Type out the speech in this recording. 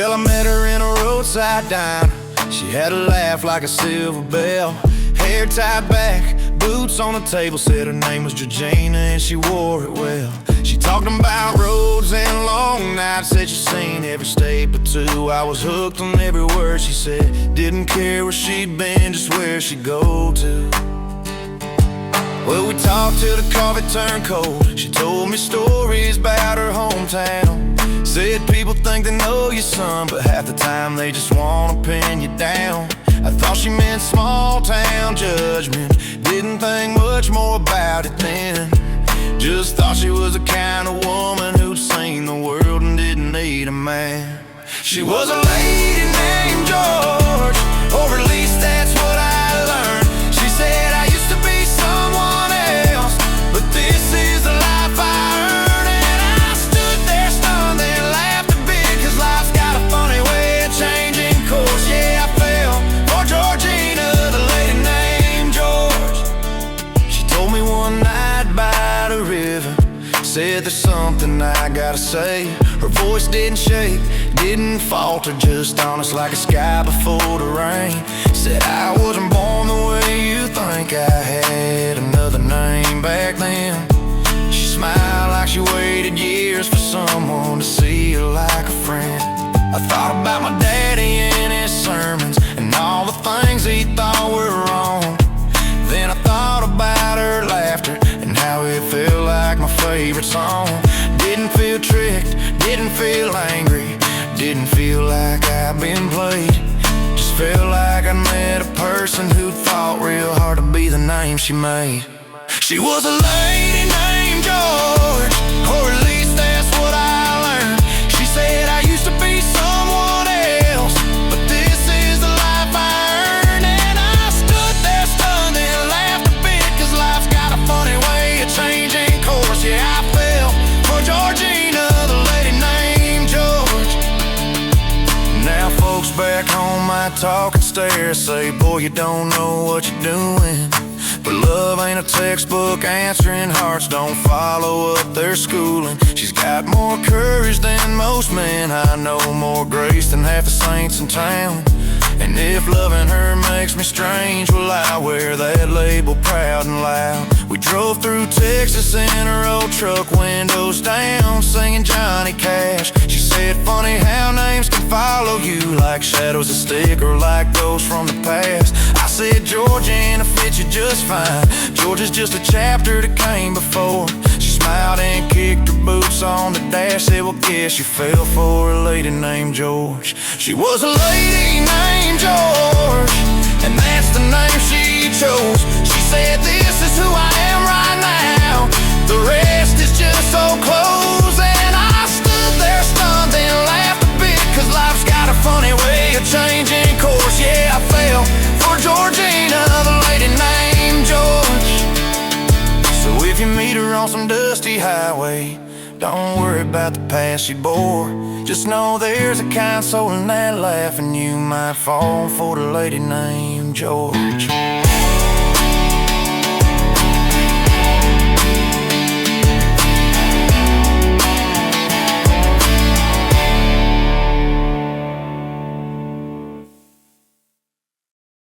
Well, I met her in a roadside diner. She had a laugh like a silver bell, hair tied back, boots on the table. Said her name was Georgina and she wore it well. She talked about roads and long nights. Said she'd seen every state but two. I was hooked on every word she said. Didn't care where she'd been, just where she'd go to. Well, we talked till the coffee turned cold. She told me stories about her hometown. Said people think they know you, son, but half the time they just wanna pin you down. I thought she meant small town judgment. Didn't think much more about it then. Just thought she was the kind of woman who'd seen the world and didn't need a man. She was a lady named George, or at least that's what I learned. She said I used to be someone else, but this is the life I earned. And I stood there stunned, then laughed a bit, 'cause life's got a funny way of changing course. Yeah, I fell for Georgina, the lady named George. She told me one night by the river, said there's something I gotta say. Her voice didn't shake, didn't falter, just honest like a sky before the rain. Said I wasn't born the way you think, I had another name back then. She smiled like she waited years for someone to see her like a friend. I thought about my daddy and his sermons and all the things he thought were wrong. Then I thought about her laughter and how it felt like my favorite song. Didn't feel tricked, didn't feel angry, didn't feel like I'd been played. Just felt like I met a person who fought real hard to be the name she made. She was a lady named George, or at least that's what I learned. She said I used to be someone else, but this is the life I earned. And I stood there stunned and laughed a bit, 'cause life's got a funny way of changing course. Yeah, I fell for Georgina, the lady named George. Now folks back home might talk and stare, say, boy, you don't know what you're doing. But love ain't a textbook answering, hearts don't follow up their schooling. She's got more courage than most men I know, more grace than half the saints in town. And if loving her makes me strange, well, I wear that label proud and loud. We drove through Texas in her old truck, windows down, singing Johnny Cash. She said, funny how names can follow you like shadows that stick or like ghosts from the past. I said, Georgina fits you just fine. George is just a chapter that came before. She smiled and kicked her boots on the dash. Said, well, guess you fell for a lady named George. She was a lady named George, and that's the name she chose. She said, this is who I am right now, the rest is just so close. And I stood there stunned and laughed a bit, 'cause life's got a funny way of changing course. Yeah, I fell for Georgina, the lady named George. So if you meet her on some dusty highway, don't worry about the past she bore. Just know there's a kind soul in that laugh, and you might fall for the lady named George.